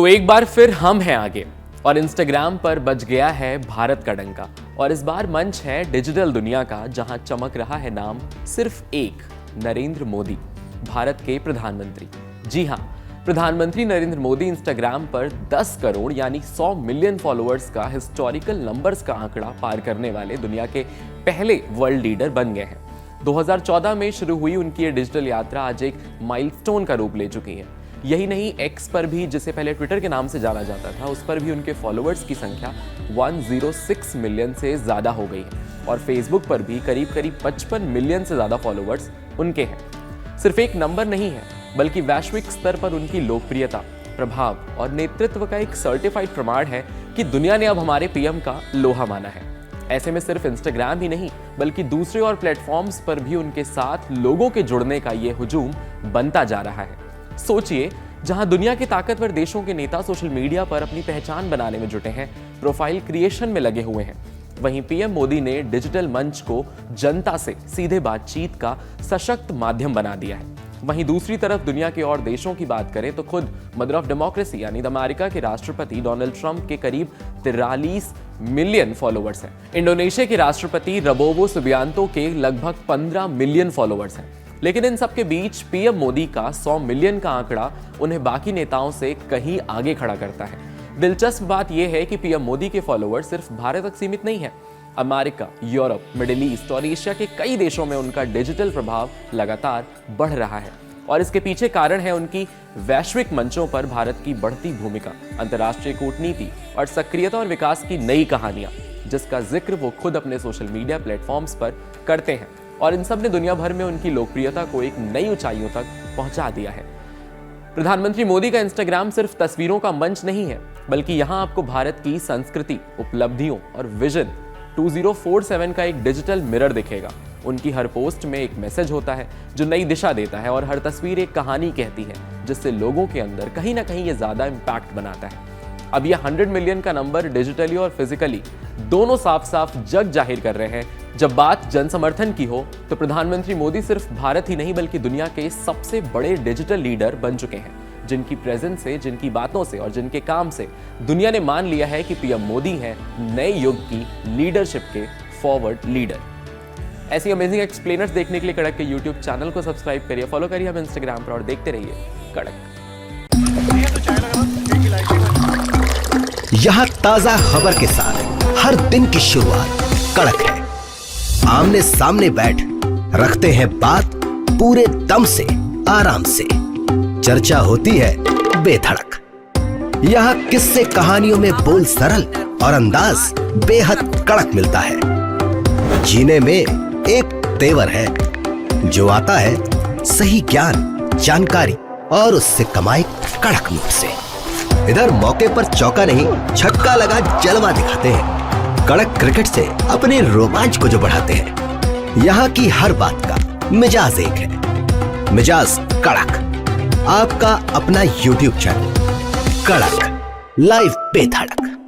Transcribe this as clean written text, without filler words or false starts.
तो एक बार फिर हम हैं आगे और इंस्टाग्राम पर बज गया है भारत का डंका। और इस बार मंच है डिजिटल दुनिया का, जहां चमक रहा है नाम सिर्फ एक, नरेंद्र मोदी, भारत के प्रधानमंत्री। जी हां, प्रधानमंत्री नरेंद्र मोदी इंस्टाग्राम पर 10 करोड़ यानी 100 मिलियन फॉलोअर्स का हिस्टोरिकल नंबर्स का आंकड़ा पार करने वाले दुनिया के पहले वर्ल्ड लीडर बन गए हैं। 2014 में शुरू हुई उनकी ये डिजिटल यात्रा आज एक माइलस्टोन का रूप ले चुकी है। यही नहीं, एक्स पर भी, जिसे पहले ट्विटर के नाम से जाना जाता था, उस पर भी उनके फॉलोअर्स की संख्या 106 मिलियन से ज्यादा हो गई है और फेसबुक पर भी करीब 55 मिलियन से ज्यादा फॉलोअर्स उनके हैं। सिर्फ एक नंबर नहीं है, बल्कि वैश्विक स्तर पर उनकी लोकप्रियता, प्रभाव और नेतृत्व का एक सर्टिफाइड प्रमाण है कि दुनिया ने अब हमारे पीएम का लोहा माना है। ऐसे में सिर्फ इंस्टाग्राम ही नहीं, बल्कि दूसरे और प्लेटफॉर्म्स पर भी उनके साथ लोगों के जुड़ने का ये हुजूम बनता जा रहा है। सोचिए, जहां दुनिया के ताकतवर देशों के नेता सोशल मीडिया पर अपनी पहचान बनाने में जुटे हैं, प्रोफाइल क्रिएशन में लगे हुए हैं, वहीं पीएम मोदी ने डिजिटल मंच को जनता से सीधे बातचीत का सशक्त माध्यम बना दिया है। वहीं दूसरी तरफ दुनिया के और देशों की बात करें तो खुद मदर ऑफ डेमोक्रेसी यानी अमेरिका के राष्ट्रपति डोनाल्ड ट्रंप के करीब 43 मिलियन फॉलोअर्स हैं। इंडोनेशिया के राष्ट्रपति रबोवो सुबियांतो के लगभग 15 मिलियन फॉलोअर्स हैं। लेकिन इन सबके बीच पीएम मोदी का 100 मिलियन का आंकड़ा उन्हें बाकी नेताओं से कहीं आगे खड़ा करता है। दिलचस्प बात यह है कि पीएम मोदी के फॉलोअर्स सिर्फ भारत तक सीमित नहीं है। अमेरिका, यूरोप, मिडिल ईस्ट और एशिया के कई देशों में उनका डिजिटल प्रभाव लगातार बढ़ रहा है और इसके पीछे कारण है उनकी वैश्विक मंचों पर भारत की बढ़ती भूमिका, अंतर्राष्ट्रीय कूटनीति और सक्रियता और विकास की नई कहानियां, जिसका जिक्र वो खुद अपने सोशल मीडिया प्लेटफॉर्म्स पर करते हैं। और इन सब ने दुनिया भर में उनकी लोकप्रियता को एक नई ऊंचाइयों तक पहुंचा दिया है। प्रधानमंत्री मोदी का इंस्टाग्राम सिर्फ तस्वीरों का मंच नहीं है, बल्कि यहां आपको भारत की संस्कृति, उपलब्धियों और विजन 2047 का एक डिजिटल मिरर दिखेगा। उनकी हर पोस्ट में एक मैसेज होता है जो नई दिशा देता है और हर तस्वीर एक कहानी कहती है, जिससे लोगों के अंदर कहीं ना कहीं ये ज्यादा इंपैक्ट बनाता है। अब यह 100 मिलियन का नंबर डिजिटली और फिजिकली दोनों साफ साफ जग जाहिर कर रहे हैं। जब बात जन समर्थन की हो तो प्रधानमंत्री मोदी सिर्फ भारत ही नहीं, बल्कि दुनिया के सबसे बड़े डिजिटल लीडर बन चुके हैं, जिनकी प्रेजेंस से, जिनकी बातों से और जिनके काम से दुनिया ने मान लिया है कि पीएम मोदी हैं नए युग की लीडरशिप के फॉरवर्ड लीडर। ऐसी अमेजिंग एक्सप्लेनर्स देखने के लिए कड़क के यूट्यूब चैनल को सब्सक्राइब करिए, फॉलो करिए हम इंस्टाग्राम पर और देखते रहिए कड़क। यहाँ ताजा खबर के साथ हर दिन की शुरुआत कड़क है। आमने सामने बैठ रखते हैं बात पूरे दम से, आराम से चर्चा होती है बेधड़क। यहाँ किस्से कहानियों में बोल सरल और अंदाज बेहद कड़क मिलता है। जीने में एक तेवर है जो आता है सही ज्ञान, जानकारी और उससे कमाई कड़क नोट से। इधर मौके पर चौका नहीं, छक्का लगा जलवा दिखाते हैं। कड़क क्रिकेट से अपने रोमांच को जो बढ़ाते हैं। यहाँ की हर बात का मिजाज एक है, मिजाज कड़क। आपका अपना YouTube चैनल कड़क, लाइव बेधड़क।